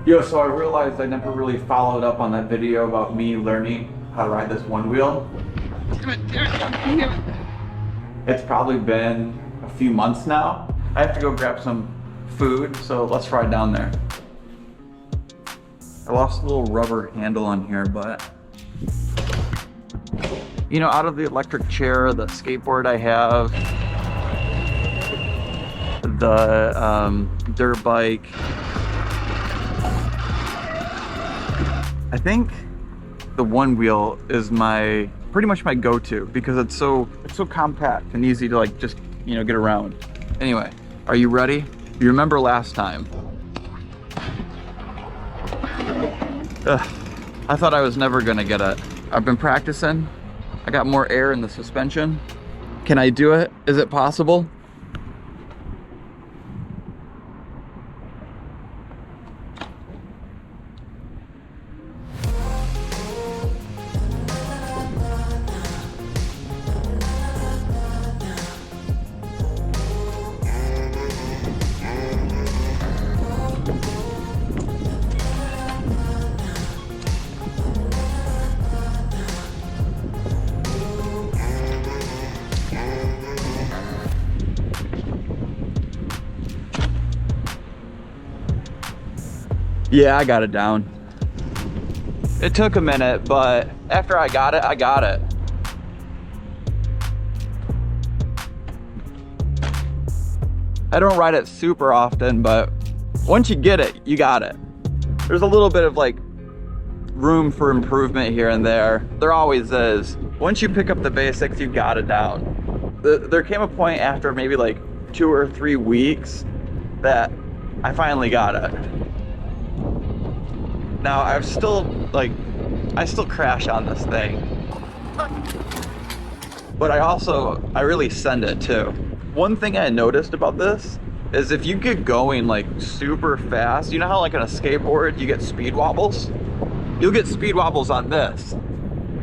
Yo, so I realized I never really followed up on that video about me learning how to ride this one wheel. Damn it. It's probably been a few months now. I have to go grab some food, so let's ride down there. I lost a little rubber handle on here, but you know, out of the electric chair, the skateboard I have, the dirt bike, I think the one wheel is pretty much my go-to because it's so compact and easy to like just, you know, get around. Anyway, are you ready? You remember last time? I thought I was never gonna get it. I've been practicing. I got more air in the suspension. Can I do it? Is it possible? Yeah, I got it down. It took a minute, but after I got it, I got it. I don't ride it super often, but once you get it, you got it. There's a little bit of like room for improvement here and there. There always is. Once you pick up the basics, you got it down. There came a point after maybe like 2 or 3 weeks that I finally got it. Now I still crash on this thing, but I really send it too. One thing I noticed about this is if you get going like super fast, you know how like on a skateboard you get speed wobbles? You'll get speed wobbles on this,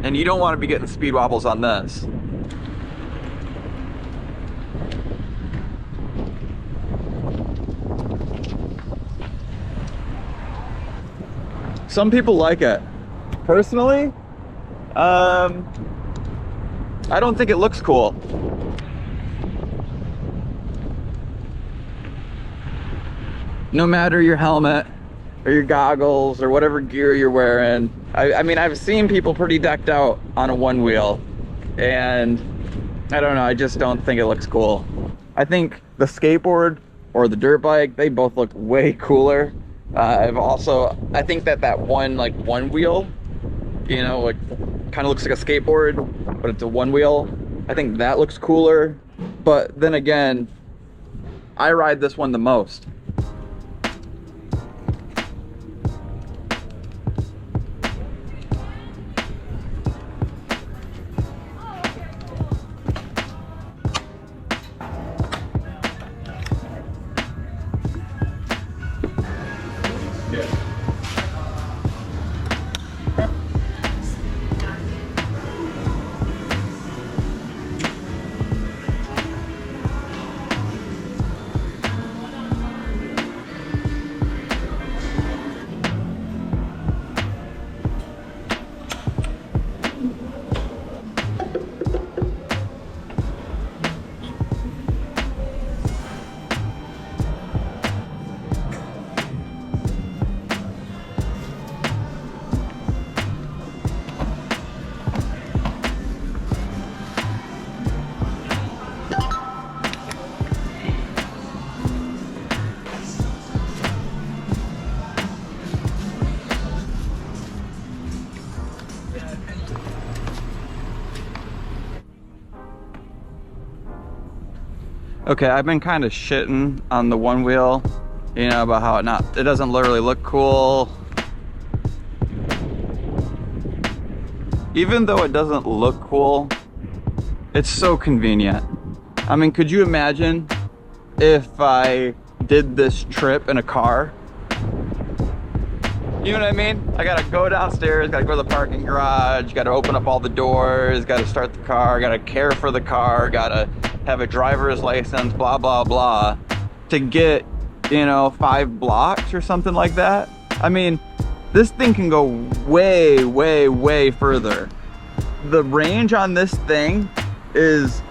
and you don't want to be getting speed wobbles on this. Some people like it. Personally, I don't think it looks cool. No matter your helmet or your goggles or whatever gear you're wearing. I mean, I've seen people pretty decked out on a one wheel, and I don't know, I just don't think it looks cool. I think the skateboard or the dirt bike, they both look way cooler. I think that one wheel, you know, like kind of looks like a skateboard, but it's a one wheel. I think that looks cooler. But then again, I ride this one the most. Okay, I've been kind of shitting on the one wheel, you know, about how it doesn't literally look cool. Even though it doesn't look cool, it's so convenient. I mean, could you imagine if I did this trip in a car? You know what I mean? I gotta go downstairs, gotta go to the parking garage, gotta open up all the doors, gotta start the car, gotta care for the car, gotta have a driver's license, blah, blah, blah, to get, you know, 5 blocks or something like that. I mean, this thing can go way, way, way further. The range on this thing is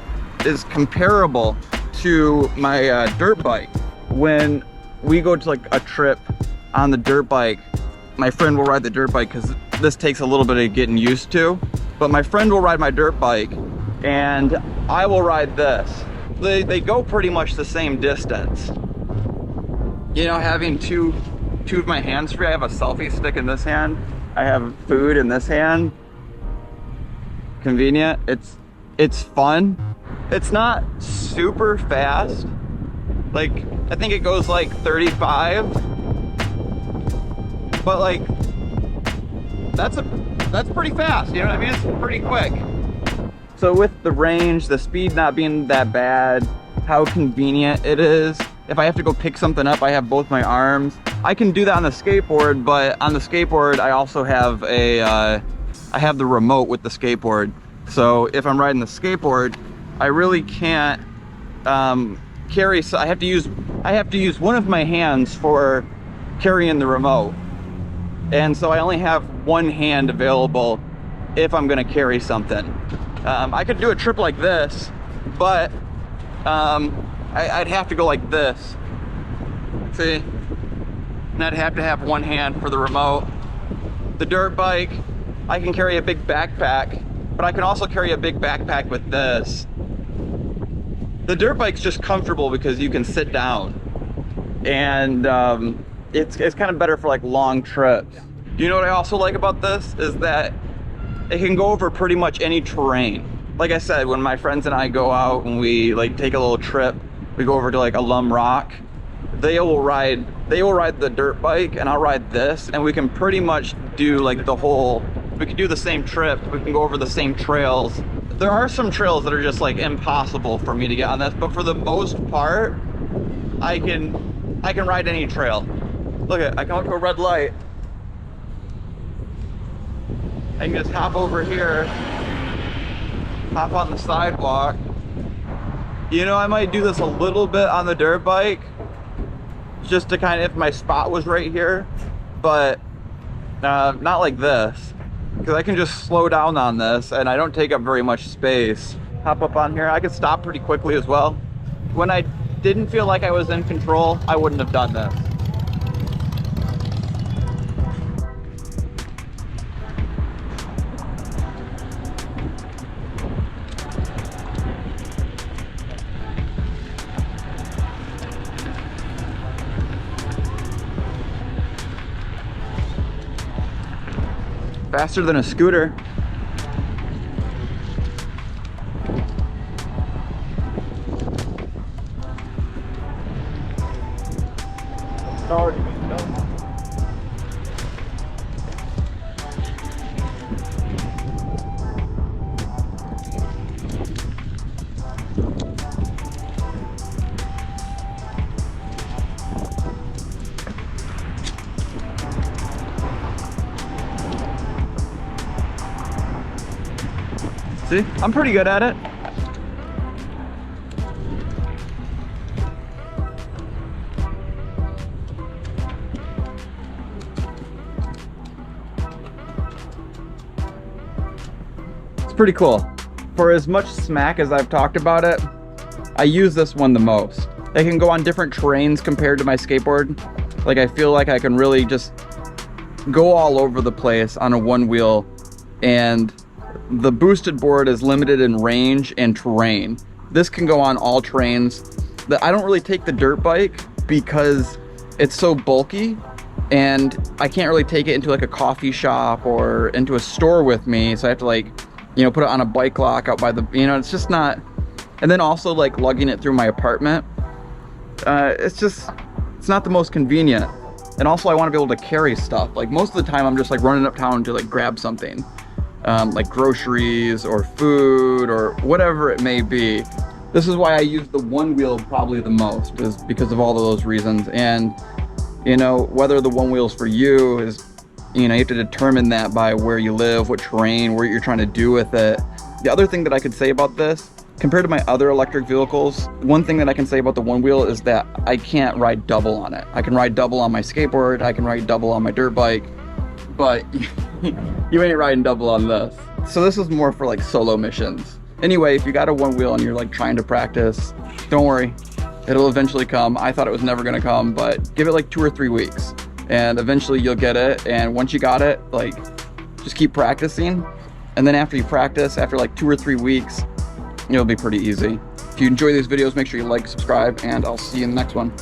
comparable to my dirt bike. When we go to like a trip on the dirt bike, my friend will ride the dirt bike because this takes a little bit of getting used to, but my friend will ride my dirt bike and I will ride this. They go pretty much the same distance. You know, having two of my hands free, I have a selfie stick in this hand, I have food in this hand. Convenient. It's fun. It's not super fast. Like, I think it goes like 35, but like that's pretty fast, you know what I mean? It's pretty quick. So with the range, the speed not being that bad, how convenient it is. If I have to go pick something up, I have both my arms. I can do that on the skateboard, but on the skateboard I also have I have the remote with the skateboard. So if I'm riding the skateboard, I really can't carry, so I have to use one of my hands for carrying the remote. And so I only have one hand available if I'm gonna carry something. I could do a trip like this, but I'd have to go like this. See? And I'd have to have one hand for the remote. The dirt bike, I can carry a big backpack, but I can also carry a big backpack with this. The dirt bike's just comfortable because you can sit down, and it's kind of better for like long trips. You know what I also like about this is that it can go over pretty much any terrain. Like I said, when my friends and I go out and we like take a little trip, we go over to like Alum Rock, they will ride the dirt bike and I'll ride this, and we can pretty much do like we can do the same trip, we can go over the same trails. There are some trails that are just like impossible for me to get on this, but for the most part, I can ride any trail. Look at, I come up to a red light, I can just hop over here, hop on the sidewalk. You know, I might do this a little bit on the dirt bike, just to kind of, if my spot was right here, but not like this, because I can just slow down on this and I don't take up very much space. Hop up on here, I can stop pretty quickly as well. When I didn't feel like I was in control, I wouldn't have done this. Faster than a scooter. See, I'm pretty good at it. It's pretty cool. For as much smack as I've talked about it, I use this one the most. It can go on different terrains compared to my skateboard. Like, I feel like I can really just go all over the place on a one wheel, and the boosted board is limited in range and terrain. This can go on all terrains. I don't really take the dirt bike because it's so bulky, and I can't really take it into like a coffee shop or into a store with me, so I have to, like, you know, put it on a bike lock out by the, you know, it's just not. And then also like lugging it through my apartment, it's not the most convenient. And also I want to be able to carry stuff. Like, most of the time I'm just like running uptown to like grab something, like groceries or food or whatever it may be. This is why I use the one wheel probably the most, is because of all of those reasons. And, you know, whether the one wheel's for you is, you know, you have to determine that by where you live, what terrain, what you're trying to do with it. The other thing that I could say about this Compared to my other electric vehicles, one thing that I can say about the one wheel is that I can't ride double on it. I can ride double on my skateboard, I can ride double on my dirt bike, but you ain't riding double on this. So this is more for like solo missions. Anyway, if you got a one wheel and you're like trying to practice, don't worry, it'll eventually come. I thought it was never gonna come, but give it like 2 or 3 weeks and eventually you'll get it. And once you got it, like just keep practicing. And then after you practice, after like 2 or 3 weeks, it'll be pretty easy. If you enjoy these videos, make sure you like, subscribe, and I'll see you in the next one.